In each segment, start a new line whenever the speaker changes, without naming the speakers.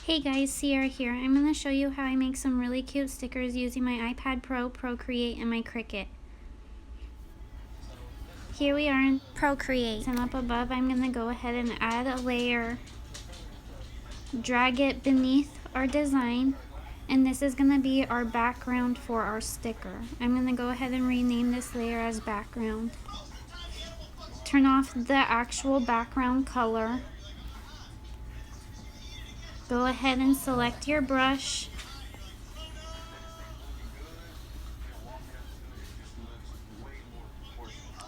Hey guys, Sierra here. I'm going to show you how I make some really cute stickers using my iPad Pro, Procreate, and my Cricut. Here we are in Procreate, and up above I'm going to go ahead and add a layer, drag it beneath our design, and this is going to be our background for our sticker. I'm going to go ahead and rename this layer as background. Turn off the actual background color. Go ahead and select your brush.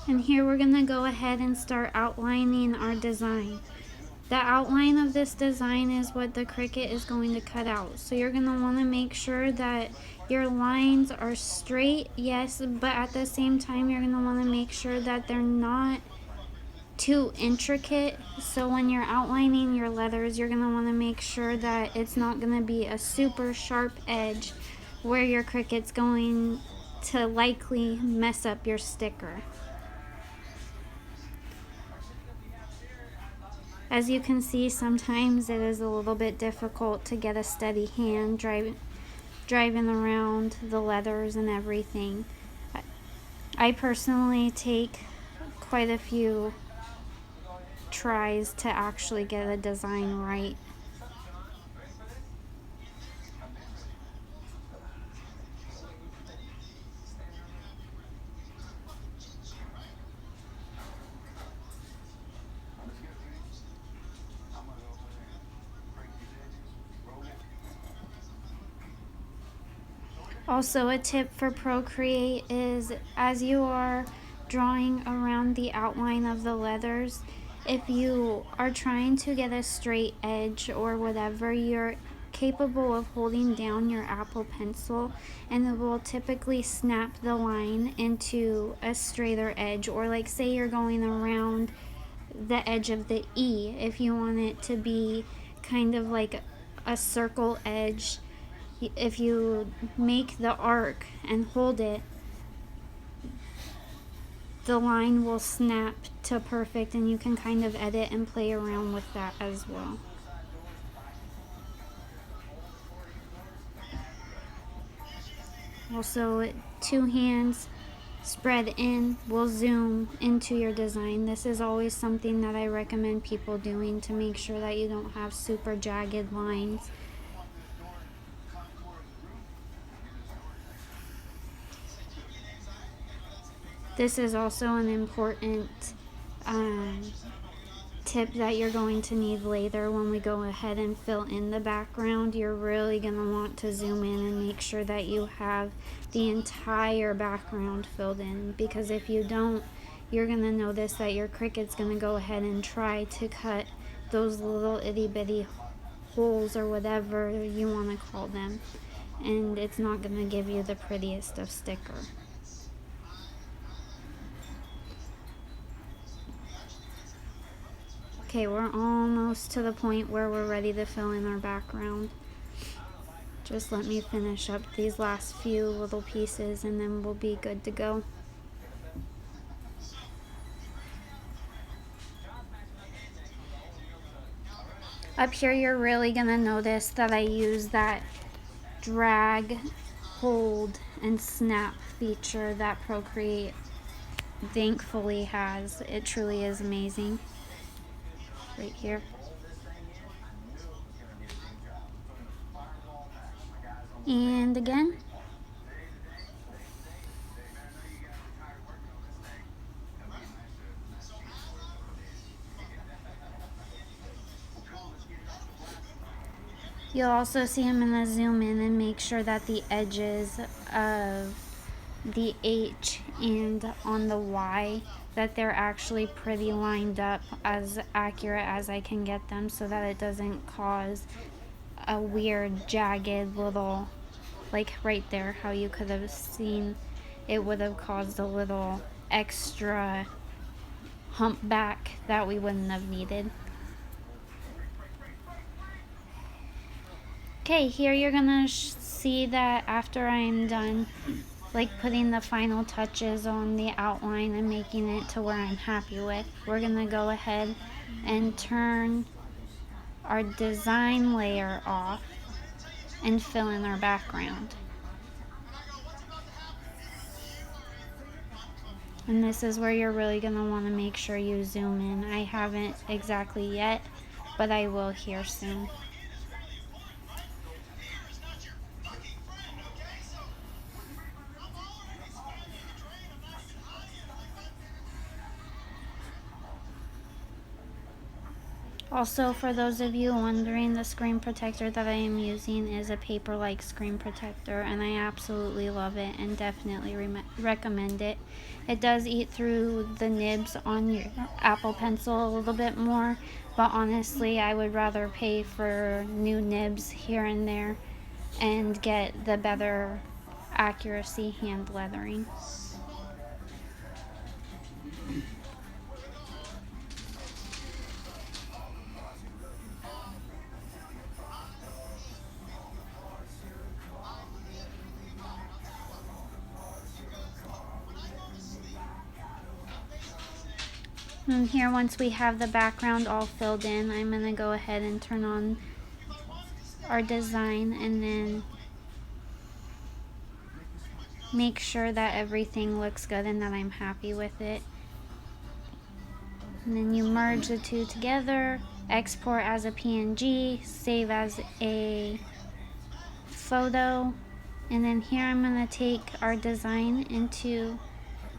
And here we're going to go ahead and start outlining our design. The outline of this design is what the Cricut is going to cut out. So you're going to want to make sure that your lines are straight, yes, but at the same time you're going to want to make sure that they're not too intricate. So when you're outlining your letters, you're going to want to make sure that it's not going to be a super sharp edge where your Cricut's going to likely mess up your sticker. As you can see, sometimes it is a little bit difficult to get a steady hand driving around the leathers and everything. I personally take quite a few tries to actually get a design right. Also, a tip for Procreate is as you are drawing around the outline of the leathers, if you are trying to get a straight edge or whatever, you're capable of holding down your Apple Pencil and it will typically snap the line into a straighter edge. Or like say you're going around the edge of the E, if you want it to be kind of like a circle edge, if you make the arc and hold it, the line will snap to perfect, and you can kind of edit and play around with that as well. Also, two hands spread in will zoom into your design. This is always something that I recommend people doing to make sure that you don't have super jagged lines. This is also an important tip that you're going to need later when we go ahead and fill in the background. You're really going to want to zoom in and make sure that you have the entire background filled in, because if you don't, you're going to notice that your Cricut's going to go ahead and try to cut those little itty bitty holes or whatever you want to call them, and it's not going to give you the prettiest of sticker. Okay, we're almost to the point where we're ready to fill in our background. Just let me finish up these last few little pieces and then we'll be good to go. Up here, you're really gonna notice that I use that drag, hold, and snap feature that Procreate thankfully has. It truly is amazing. Right here. And again. You'll also see I'm going to zoom in and make sure that the edges of the H and on the Y, that they're actually pretty lined up, as accurate as I can get them, so that it doesn't cause a weird jagged little, like right there, how you could have seen it would have caused a little extra humpback that we wouldn't have needed. Okay, here you're gonna see that after I'm done like putting the final touches on the outline and making it to where I'm happy with, we're gonna go ahead and turn our design layer off and fill in our background. And this is where you're really going to want to make sure you zoom in. I haven't exactly yet, but I will here soon. Also, for those of you wondering, the screen protector that I am using is a paper-like screen protector, and I absolutely love it and definitely recommend it. It does eat through the nibs on your Apple Pencil a little bit more, but honestly, I would rather pay for new nibs here and there and get the better accuracy hand lettering. And here, once we have the background all filled in, I'm going to go ahead and turn on our design and then make sure that everything looks good and that I'm happy with it. And then you merge the two together, export as a PNG, save as a photo, and then here I'm going to take our design into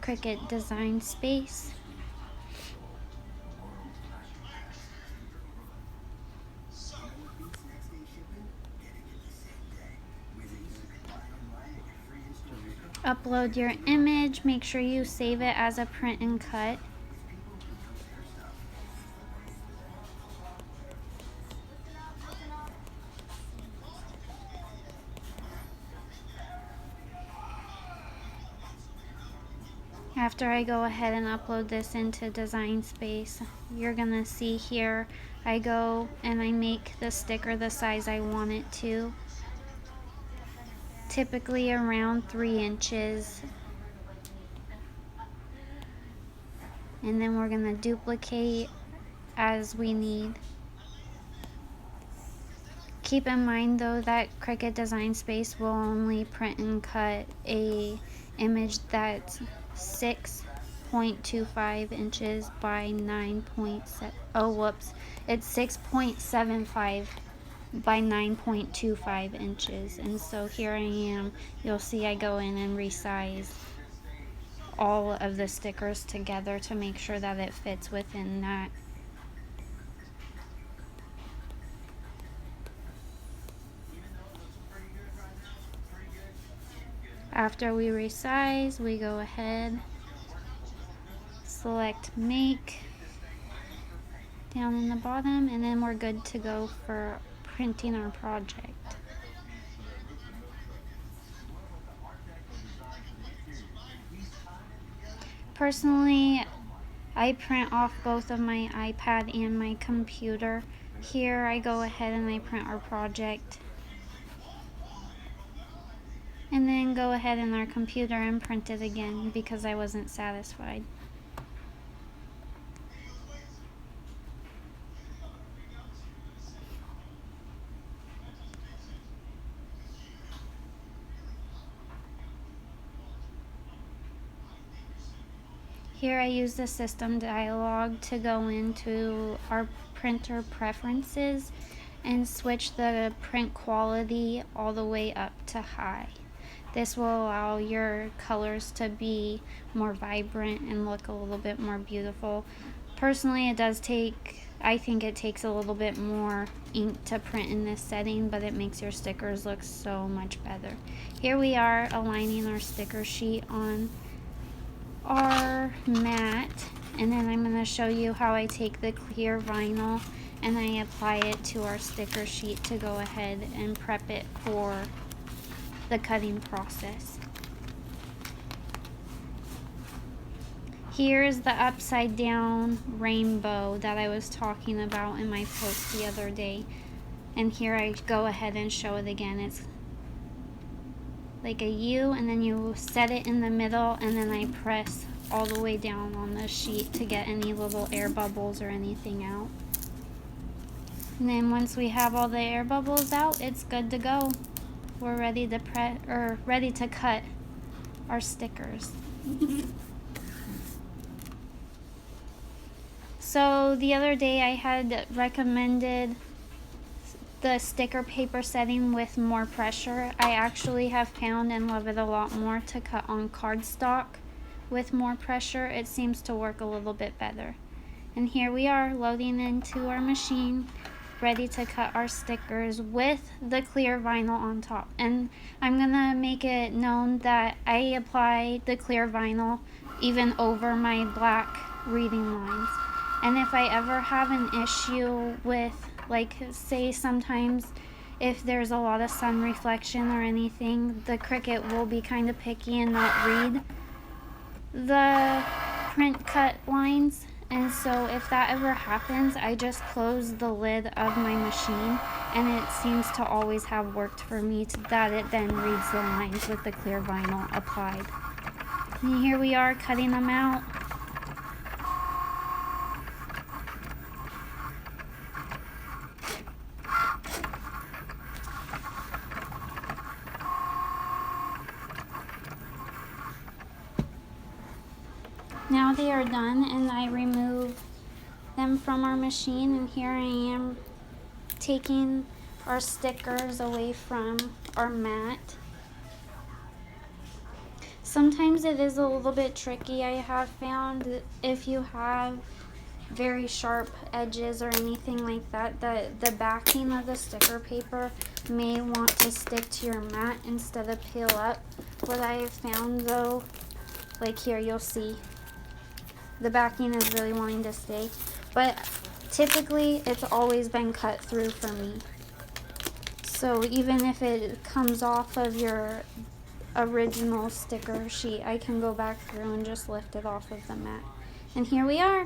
Cricut Design Space. Upload your image, make sure you save it as a print and cut. After I go ahead and upload this into Design Space, you're gonna see here, I go and I make the sticker the size I want it to. Typically around 3 inches. And then we're gonna duplicate as we need. Keep in mind though that Cricut Design Space will only print and cut a image that's 6.25 inches by 9.7. Oh, whoops! It's 6.75 by 9.25 inches. And so here I am. You'll see I go in and resize all of the stickers together to make sure that it fits within that. After we resize, we go ahead, select make down in the bottom, and then we're good to go for printing our project. Personally, I print off both of my iPad and my computer. Here I go ahead and I print our project. And then go ahead in our computer and print it again because I wasn't satisfied. Here I use the system dialog to go into our printer preferences and switch the print quality all the way up to high. This will allow your colors to be more vibrant and look a little bit more beautiful. Personally, I think it takes a little bit more ink to print in this setting, but it makes your stickers look so much better. Here we are aligning our sticker sheet on our mat, and then I'm going to show you how I take the clear vinyl and I apply it to our sticker sheet to go ahead and prep it for the cutting process. Here is the upside down rainbow that I was talking about in my post the other day, and here I go ahead and show it again. It's like a U, and then you set it in the middle, and then I press all the way down on the sheet to get any little air bubbles or anything out. And then once we have all the air bubbles out, it's good to go. We're ready to ready to cut our stickers. So the other day I had recommended the sticker paper setting with more pressure. I actually have found and love it a lot more to cut on cardstock with more pressure. It seems to work a little bit better. And here we are loading into our machine, ready to cut our stickers with the clear vinyl on top. And I'm gonna make it known that I apply the clear vinyl even over my black reading lines. And if I ever have an issue with, like, say sometimes if there's a lot of sun reflection or anything, the Cricut will be kind of picky and not read the print cut lines. And so if that ever happens, I just close the lid of my machine, and it seems to always have worked for me that it then reads the lines with the clear vinyl applied. And here we are cutting them out. Now they are done, and I remove them from our machine, and here I am taking our stickers away from our mat. Sometimes it is a little bit tricky. I have found that if you have very sharp edges or anything like that, the backing of the sticker paper may want to stick to your mat instead of peel up. What I have found though, like here you'll see, the backing is really wanting to stay, but typically it's always been cut through for me. So even if it comes off of your original sticker sheet, I can go back through and just lift it off of the mat. And here we are.